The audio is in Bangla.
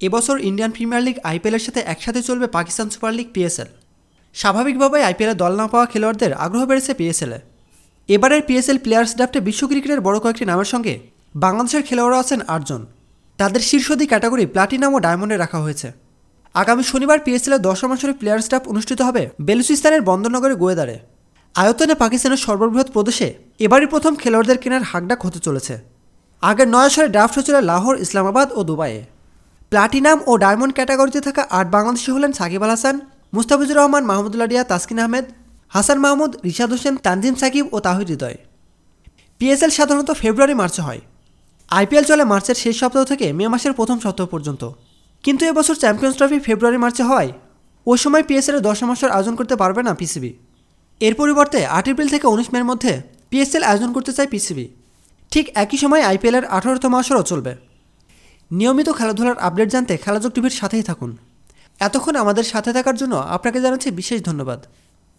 এবছর ইন্ডিয়ান প্রিমিয়ার লিগ আইপিএলের সাথে একসাথে চলবে পাকিস্তান সুপার লিগ পিএসএল। স্বাভাবিকভাবেই আইপিএলে দল না পাওয়া খেলোয়াড়দের আগ্রহ বেড়েছে পিএসএলে। এবারের পিএসএল প্লেয়ার্স ড্রাফটে বিশ্ব ক্রিকেটের বড় কয়েকটি নামের সঙ্গে বাংলাদেশের খেলোয়াড়রা আছেন 8 জন। তাদের শীর্ষ ক্যাটাগরি প্লাটিনাম ও ডায়মন্ডে রাখা হয়েছে। আগামী শনিবার পিএসএলের 10ম আসরের প্লেয়ার্স ড্রাফট অনুষ্ঠিত হবে বেলুচিস্তানের বন্দরনগরে গোয়েদারে। আয়তনে পাকিস্তানের সর্ববৃহৎ প্রদেশে এবারই প্রথম খেলোয়াড়দের কেনার হাকডাক হতে চলেছে। আগের 9 আসরে ড্রাফট হয়েছিল লাহোর, ইসলামাবাদ ও দুবাইয়ে। প্লাটিনাম ও ডায়মন্ড ক্যাটাগরিতে থাকা 8 বাংলাদেশি হলেন সাকিব আল হাসান, মুস্তাফিজুর রহমান, মাহমুদুল্লাহ রিয়া, তাসকিন আহমেদ, হাসান মাহমুদ, রিশাদ হোসেন, তানজিম সাকিব ও তাহির হৃদয়। পিএসএল সাধারণত ফেব্রুয়ারি-মার্চে হয়। আইপিএল চলে মার্চের শেষ সপ্তাহ থেকে মে মাসের প্রথম সপ্তাহ পর্যন্ত। কিন্তু এবছর চ্যাম্পিয়ন্স ট্রফি ফেব্রুয়ারি-মার্চে হওয়ায় ওই সময় পিএসএলের 10ম আসর আয়োজন করতে পারবে না পিসিবি। এর পরিবর্তে 8 এপ্রিল থেকে 19 মের মধ্যে পিএসএল আয়োজন করতে চায় পিসিবি। ঠিক একই সময় আইপিএলের 18তম আসরও চলবে। নিয়মিত খেলাধুলার আপডেট জানতে খেলাযোগ টিভির সাথেই থাকুন। এতক্ষণ আমাদের সাথে থাকার জন্য আপনাকে জানাচ্ছি বিশেষ ধন্যবাদ।